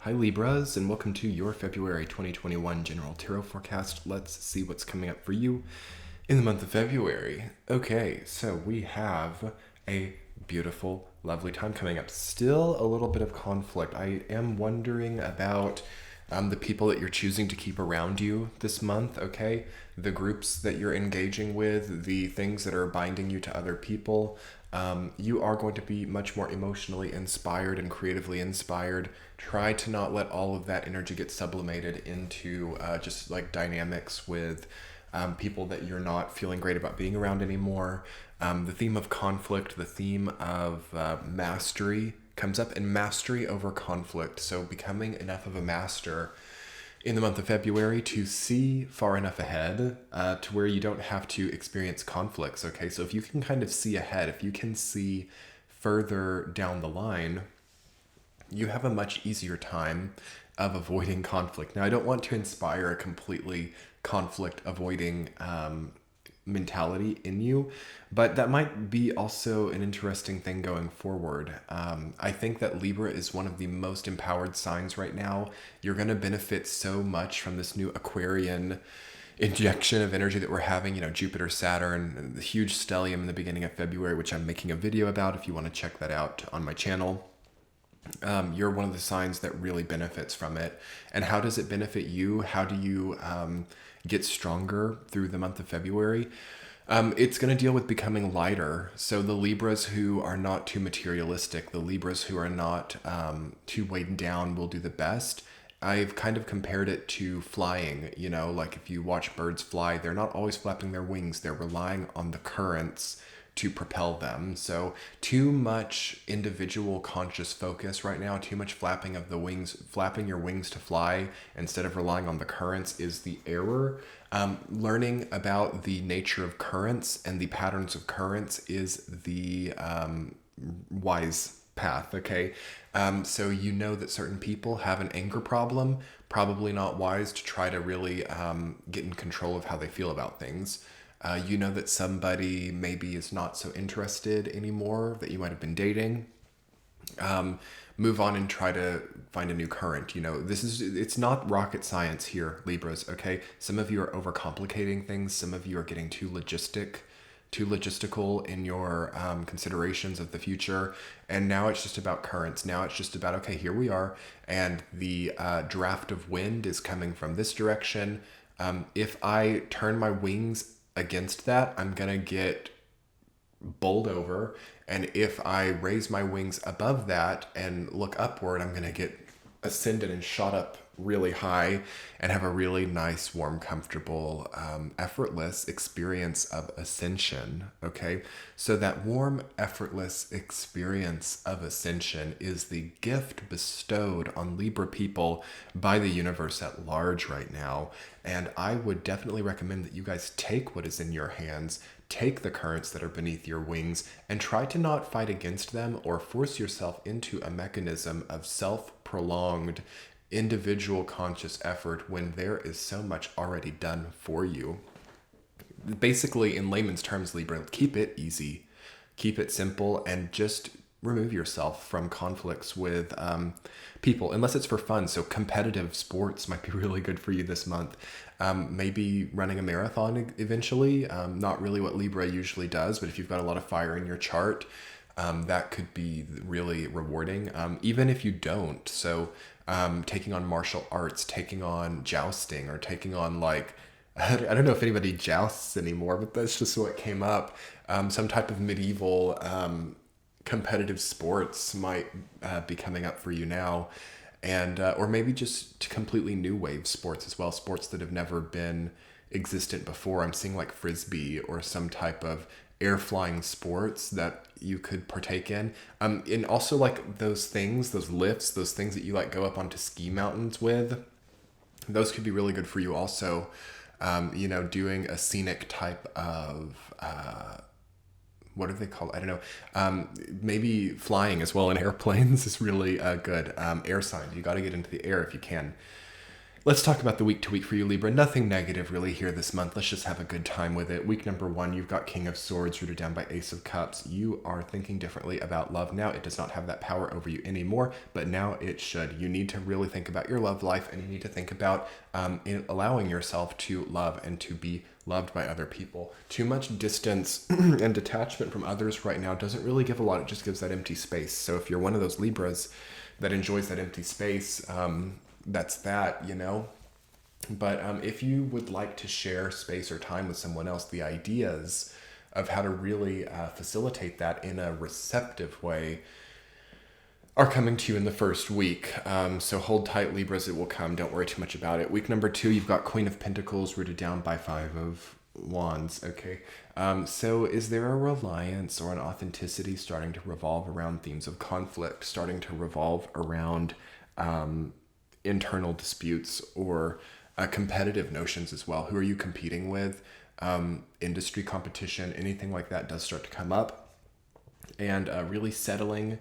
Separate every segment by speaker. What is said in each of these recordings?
Speaker 1: Hi Libras, and welcome to your February 2021 General Tarot Forecast. Let's see what's coming up for you in the month of February. Okay, so we have a beautiful, lovely time coming up. Still a little bit of conflict. I am wondering about the people that you're choosing to keep around you this month, okay? The groups that you're engaging with, the things that are binding you to other people. You are going to be much more emotionally inspired and creatively inspired. Try to not let all of that energy get sublimated into just like dynamics with people that you're not feeling great about being around anymore. The theme of conflict, the theme of mastery comes up, and mastery over conflict. So becoming enough of a master in the month of February to see far enough ahead to where you don't have to experience conflicts. Okay, so if you can kind of see ahead, if you can see further down the line, you have a much easier time of avoiding conflict. Now, I don't want to inspire a completely conflict avoiding mentality in you, but that might be also an interesting thing going forward. I think that Libra is one of the most empowered signs right now. You're going to benefit so much from this new Aquarian injection of energy that we're having, Jupiter, Saturn, the huge stellium in the beginning of February, which I'm making a video about if you want to check that out on my channel. You're one of the signs that really benefits from it. And how does it benefit you? How do you get stronger through the month of February? It's going to deal with becoming lighter. So the Libras who are not too materialistic, the Libras who are not too weighed down will do the best. I've kind of compared it to flying, like if you watch birds fly, they're not always flapping their wings. They're relying on the currents to propel them. So too much individual conscious focus right now, too much flapping of the wings, flapping your wings to fly instead of relying on the currents is the error. Learning about the nature of currents and the patterns of currents is the wise path, okay? So that certain people have an anger problem, probably not wise to try to really get in control of how they feel about things. That somebody maybe is not so interested anymore that you might have been dating. Move on and try to find a new current. It's not rocket science here, Libras, okay? Some of you are overcomplicating things. Some of you are getting too logistical in your considerations of the future. And now it's just about currents. Now it's just about, okay, here we are. And the draft of wind is coming from this direction. If I turn my wings against that, I'm gonna get bowled over, and if I raise my wings above that and look upward, I'm gonna get ascended and shot up really high and have a really nice, warm, comfortable, effortless experience of ascension. Okay, so that warm, effortless experience of ascension is the gift bestowed on Libra people by the universe at large right now. And I would definitely recommend that you guys take what is in your hands, take the currents that are beneath your wings, and try to not fight against them or force yourself into a mechanism of self-prolonged individual conscious effort when there is so much already done for you. Basically, in layman's terms, Libra, keep it easy, keep it simple, and just remove yourself from conflicts with people, unless it's for fun. So competitive sports might be really good for you this month. Maybe running a marathon eventually, not really what Libra usually does, but if you've got a lot of fire in your chart, that could be really rewarding, even if you don't. So taking on martial arts, taking on jousting, or taking on I don't know if anybody jousts anymore, but that's just what came up. Some type of medieval competitive sports might be coming up for you now. And or maybe just completely new wave sports as well, sports that have never been existent before. I'm seeing like frisbee or some type of air flying sports that you could partake in. And also like those things, those lifts, those things that you go up onto ski mountains with, those could be really good for you also. Doing a scenic type of what are they called? I don't know. Maybe flying as well in airplanes is really good. Air signs. You got to get into the air if you can. Let's talk about the week to week for you, Libra. Nothing negative really here this month. Let's just have a good time with it. Week number 1, you've got King of Swords rooted down by Ace of Cups. You are thinking differently about love now. It does not have that power over you anymore, but now it should. You need to really think about your love life, and you need to think about allowing yourself to love and to be loved by other people. Too much distance and detachment from others right now doesn't really give a lot. It just gives that empty space. So if you're one of those Libras that enjoys that empty space, that's that, you know. But if you would like to share space or time with someone else, the ideas of how to really facilitate that in a receptive way are coming to you in the first week. So hold tight, Libras, it will come. Don't worry too much about it. Week number 2, you've got Queen of Pentacles rooted down by 5 of Wands. Okay. So is there a reliance or an authenticity starting to revolve around themes of conflict, starting to revolve around internal disputes or competitive notions as well? Who are you competing with? Industry competition, anything like that does start to come up. And really settling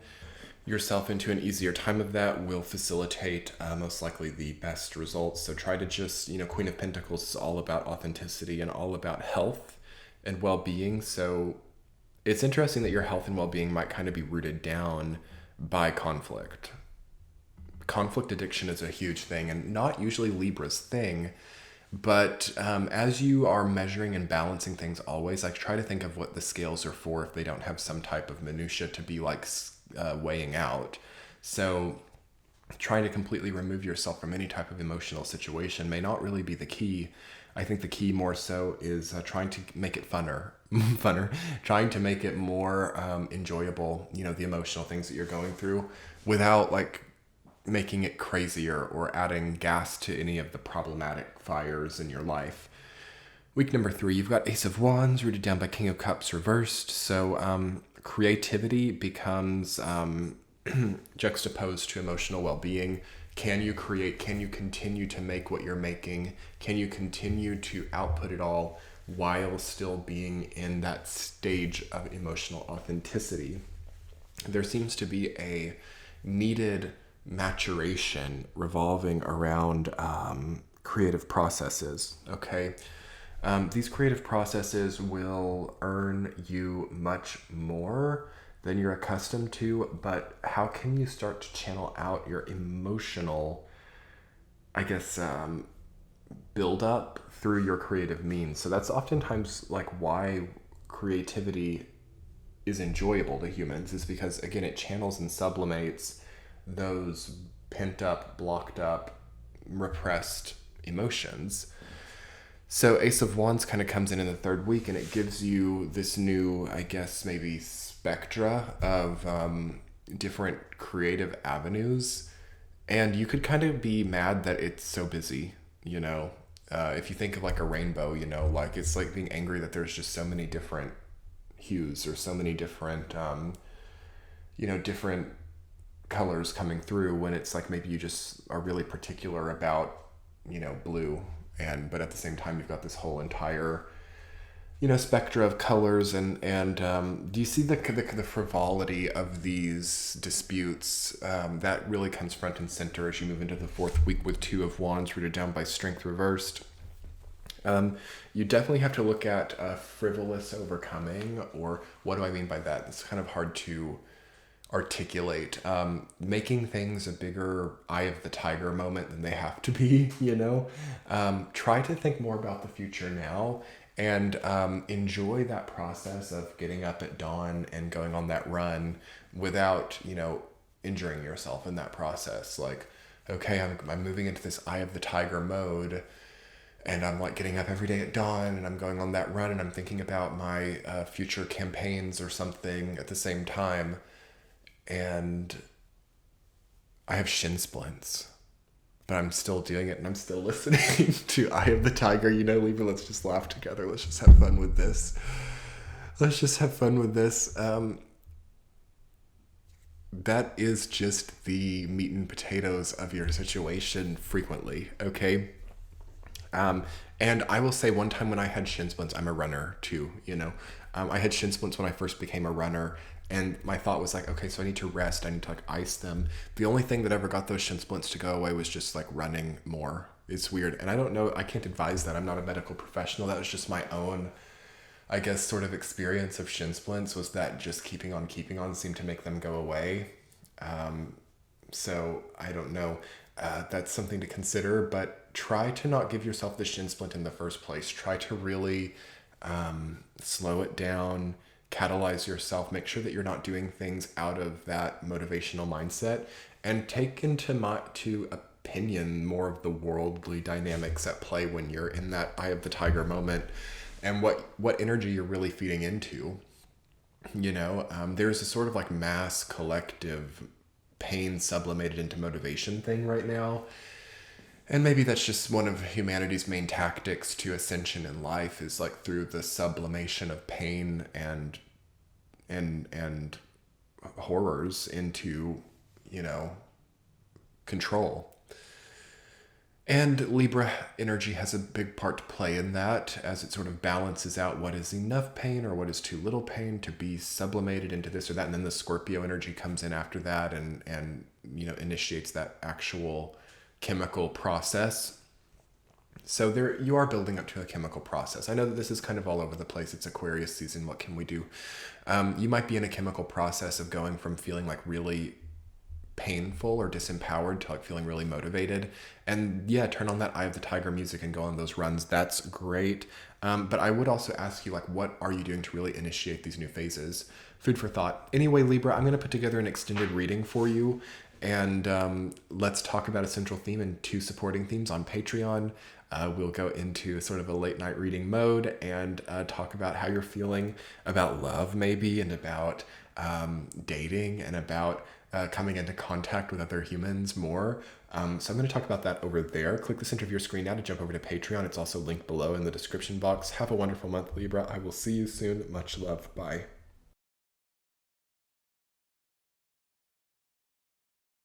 Speaker 1: yourself into an easier time of that will facilitate most likely the best results. So try to just, Queen of Pentacles is all about authenticity and all about health and well-being. So it's interesting that your health and well-being might kind of be rooted down by conflict. Conflict addiction is a huge thing and not usually Libra's thing. But as you are measuring and balancing things always, like try to think of what the scales are for if they don't have some type of minutia to be like weighing out. So trying to completely remove yourself from any type of emotional situation may not really be the key. I think the key more so is trying to make it funner, trying to make it more enjoyable, the emotional things that you're going through without like making it crazier or adding gas to any of the problematic fires in your life. Week number 3, you've got Ace of Wands rooted down by King of Cups reversed. So creativity becomes juxtaposed to emotional well-being. Can you create? Can you continue to make what you're making? Can you continue to output it all while still being in that stage of emotional authenticity? There seems to be a needed maturation revolving around creative processes. Okay. These creative processes will earn you much more than you're accustomed to, but how can you start to channel out your emotional, build up through your creative means? So that's oftentimes like why creativity is enjoyable to humans, is because again, it channels and sublimates those pent up, blocked up, repressed emotions. So Ace of Wands kind of comes in the 3rd week, and it gives you this new, maybe spectra of different creative avenues. And you could kind of be mad that it's so busy, if you think of like a rainbow, like it's like being angry that there's just so many different hues or so many different, different colors coming through, when it's like maybe you just are really particular about, blue. But at the same time, you've got this whole entire, spectra of colors. And do you see the frivolity of these disputes? That really comes front and center as you move into the 4th week with 2 of Wands rooted down by Strength reversed. You definitely have to look at frivolous overcoming, or what do I mean by that? It's kind of hard to articulate. Making things a bigger eye of the tiger moment than they have to be, Try to think more about the future now and enjoy that process of getting up at dawn and going on that run without, injuring yourself in that process. Like, okay, I'm moving into this eye of the tiger mode, and I'm like getting up every day at dawn and I'm going on that run and I'm thinking about my future campaigns or something at the same time. And I have shin splints, but I'm still doing it and I'm still listening to Eye of the Tiger. Libra, let's just laugh together. Let's just have fun with this. That is just the meat and potatoes of your situation frequently, okay? And I will say one time when I had shin splints, I'm a runner too, I had shin splints when I first became a runner. And my thought was like, okay, so I need to rest. I need to like ice them. The only thing that ever got those shin splints to go away was just like running more. It's weird. And I don't know, I can't advise that. I'm not a medical professional. That was just my own, I guess, sort of experience of shin splints, was that just keeping on seemed to make them go away. So I don't know. That's something to consider, but try to not give yourself the shin splint in the first place. Try to really slow it down, catalyze yourself, make sure that you're not doing things out of that motivational mindset, and take to opinion more of the worldly dynamics at play when you're in that eye of the tiger moment, and what energy you're really feeding into. There's a sort of like mass collective pain sublimated into motivation thing right now. And maybe that's just one of humanity's main tactics to ascension in life, is like through the sublimation of pain and horrors into, control. And Libra energy has a big part to play in that, as it sort of balances out what is enough pain or what is too little pain to be sublimated into this or that. And then the Scorpio energy comes in after that and initiates that actual chemical process. So there you are, building up to a chemical process. I know that this is kind of all over the place. It's Aquarius season. What can we do? You might be in a chemical process of going from feeling like really painful or disempowered to like feeling really motivated. And yeah, turn on that Eye of the Tiger music and go on those runs. That's great. But I would also ask you, like, what are you doing to really initiate these new phases? Food for thought. Anyway, Libra, I'm going to put together an extended reading for you. And let's talk about a central theme and 2 supporting themes on Patreon. We'll go into sort of a late night reading mode and talk about how you're feeling about love, maybe, and about dating, and about coming into contact with other humans more. So I'm going to talk about that over there. Click the center of your screen now to jump over to Patreon. It's also linked below in the description box. Have a wonderful month, Libra. I will see you soon. Much love. Bye.